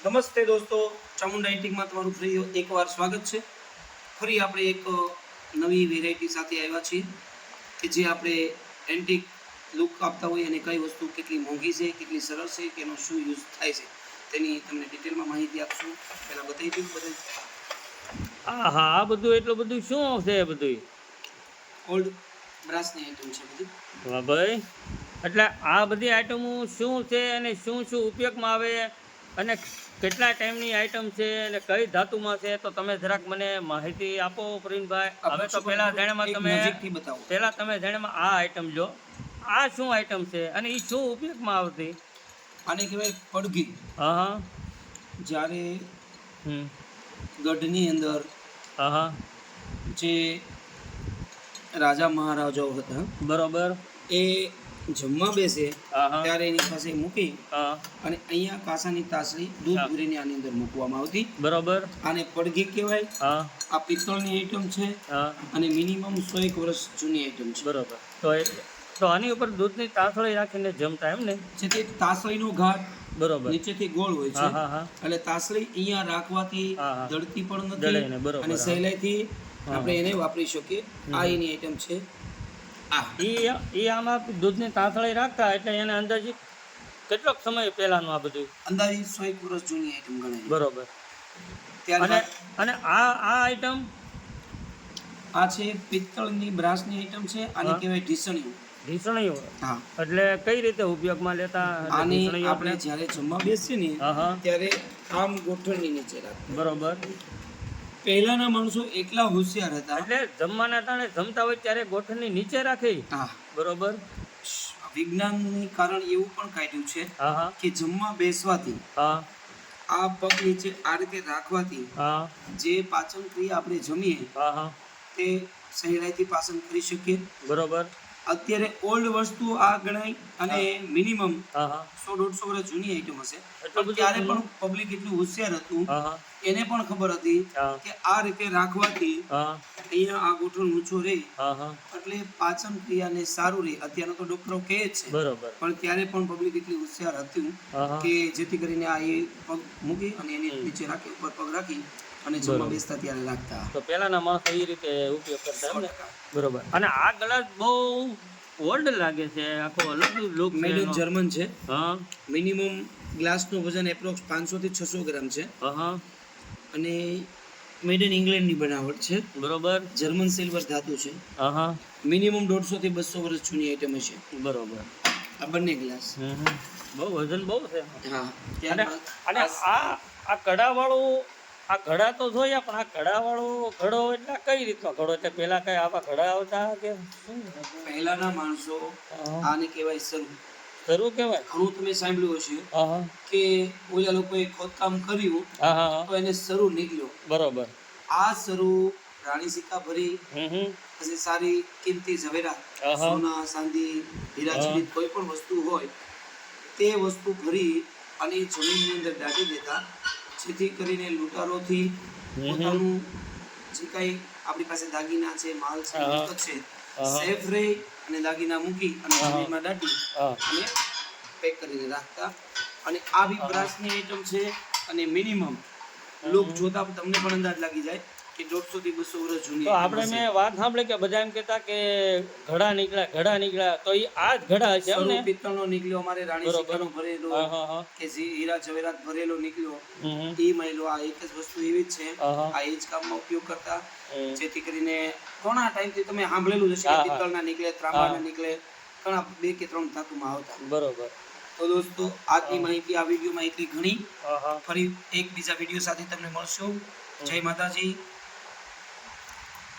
નમસ્તે દોસ્તો, ચામુંડા એન્ટિકમાં તમારું ફરી એકવાર સ્વાગત છે. ફરી આપણે એક નવી વેરાયટી સાથે આવ્યા છીએ કે જે આપણે એન્ટિક લુક આપતા હોઈએ અને કઈ વસ્તુ કેટલી મોંઘી છે, કેટલી સરળ છે, કે એનો શું યુઝ થાય છે તેની તમને ડિટેલમાં માહિતી આપશું. પહેલાં બતાવી દઉં બધું. હા, આ બધું એટલું બધું શું છે બધું? ઓલ્ડ બ્રાસની આઈટમ છે બધી. વાહ ભાઈ, એટલે આ બધી આઈટમો શું છે અને શું શું ઉપયોગમાં આવે અને કેટલા ટાઈમની આઈટમ છે અને કઈ ધાતુમાં છે, તો તમે જરાક મને માહિતી આપો પ્રવીણભાઈ. હવે તો પહેલાં જાણેમાં તમે નજીકથી બતાવો. પહેલાં તમે જાણેમાં આ આઈટમ જો, આ શું આઈટમ છે અને એ શું ઉપયોગમાં આવતી? આને કહેવાય પડઘી. હા હા. જ્યારે ગઢની અંદર હા જે રાજા મહારાજાઓ હતા, બરોબર, એ જમવા બેસે હા ત્યારે એની પાસે મૂકી હા અને અહીંયા કાસાની તાસરી દૂધ ભરીને આની અંદર મૂકવામાં આવતી. બરોબર. આને પડઘી કહેવાય. હા. આ પિત્તળની આઈટમ છે હા. અને મિનિમમ 100 વર્ષ જૂની આઈટમ છે. બરોબર. તો આની ઉપર દૂધની તાસળી રાખીને જમતા એમ ને? જેથી તાસળીનો ઘાટ બરોબર નીચેથી ગોળ હોય છે. એટલે તાસળી અહીંયા રાખવાથી દળતી પણ નથી અને સહેલાઈથી આપણે એને વાપરી શકીએ. આ એની આઈટમ છે. એ આમાં દૂધની તાસળી રાખતા એટલે એને અંદાજિત કેટલોક સમય પહેલાનું આ બધું? અંદાજિત 100 વર્ષ જૂની આઈટમ ગણાય. બરોબર. ત્યારબાદ અને આ આઈટમ આ છે પિત્તળની બ્રાસની આઈટમ છે. આને કહેવાય ઢીસણીઓ. ઢીસણીઓ? હા. એટલે કઈ રીતે ઉપયોગમાં લેતા? આની આપણે જ્યારે જમવા બેસીએ ને ત્યારે આમ ગોઠણની નીચે રાખતા. બરોબર. પહેલાના માણસો એટલા હોશિયાર હતા, એટલે જમવાના ટાણે જમતા હોય ત્યારે ગોઠણની નીચે રાખી. હા, બરોબર. વિજ્ઞાનની કારણ એવું પણ કાઢ્યું છે કે જમવા બેસવાથી આ પગ નીચે આ રીતે રાખવાથી જે પાચન ક્રિયા આપણે જમીએ તે સહેલાઈથી પાચન કરી શકીએ. બરોબર. અત્યારે ઓલ્ડ વસ્તુ આ ગણાય અને મિનિમમ 100-150 વર્ષ જૂની આઈટમ હશે. ત્યારે પણ પબ્લિક એટલું હોશિયાર હતું, એને પણ ખબર હતી કે આ રીતે રાખવાથી અહીંયા આ ગોઠણ ઊંચો રહે એટલે પાચન ક્રિયાને સારું રહે. અત્યારના તો ડોક્ટરો કહે જ છે, પણ ત્યારે પણ પબ્લિક એટલી હોશિયાર હતું કે જેથી કરીને આ એ પગ મૂકી અને એની નીચે રાખી, ઉપર પગ રાખી અને જમવા બેસતા ત્યારે રાખતા. તો પહેલાના માણસો એ રીતે ઉપયોગ કરતા એમ ને? બરોબર. અને આ ગ્લાસ બહુ ઓલ્ડ લાગે છે, આખો અલગ લુક. મેડ ઇન જર્મન છે. હા. મિનિમમ ગ્લાસનું વજન એપ્રોક્સ 500 થી 600 ગ્રામ છે. અને મેડ ઇન ઇંગ્લેન્ડની બનાવટ છે. બરોબર. જર્મન સિલ્વર ધાતુ છે. મિનિમમ 150 થી 200 વર્ષ જૂની આઈટમ છે. બરોબર. આ બંને ગ્લાસ બહુ વજન બહુ છે. હા. અને આ કડાવાળું, આ ઘડા તો જોયા, પણ આ ઘડાવાળો ઘડો એટલે કઈ રીતનો ઘડો? એટલે પેલા કઈ આવા ઘડા આવતા કે પહેલાના માણસો આને કહેવાય સરું. સરું કહેવાય? ઘણું તમે સાંભળ્યું હશે કે ઓલા લોકોએ ખોદકામ કર્યું તો એને સરું નીકળ્યો. બરોબર. આ સરું રાણી સિક્કા ભરી પછી સારી કિંમતી ઝવેરાત, સોના, ચાંદી, હીરા જડિત કોઈ પણ વસ્તુ હોય તે વસ્તુ ભરી અને જમીનની અંદર દાટી દેતા, જેથી કરીને લૂંટારોથી પોતાનું જે કાંઈ આપણી પાસે દાગીના છે, માલ છે, મિલકત છે, સેફ રહે અને દાગીના મૂકી અને જમીનમાં દાટી અને પેક કરીને રાખતા. અને આ બી બ્રાસની આઈટમ છે અને મિનિમમ લુક જોતા તમને પણ અંદાજ લાગી જાય કે 150 થી 200 વર્ષ જૂની. તો આપણે મેં વાત સાંભળી કે બધા એમ કહેતા કે ઘડા નીકળ્યા, તો એ આ જ ઘડા છે એમ ને? પિત્તળનો નીકળ્યો, અમારે રાણી સિક્કાનો ભરેલો કે હીરા જવેરાત ભરેલો નીકળ્યો, એ મહિલો. આ એક જ વસ્તુ એવી જ છે, આ એ જ કામમાં ઉપયોગ કરતા, જેથી કરીને ઘણા ટાઈમથી તમે સાંભળેલું હશે કે પિત્તળના નીકળે, ત્રાંબાના નીકળે, ઘણા 2 કે 3 ધાતુમાં આવતા. બરોબર. તો દોસ્તો, આજની માહિતી આ વિડીયોમાં એટલી ઘણી. ફરી એક બીજા વિડીયો સાથે તમને મળશું. જય માતાજી.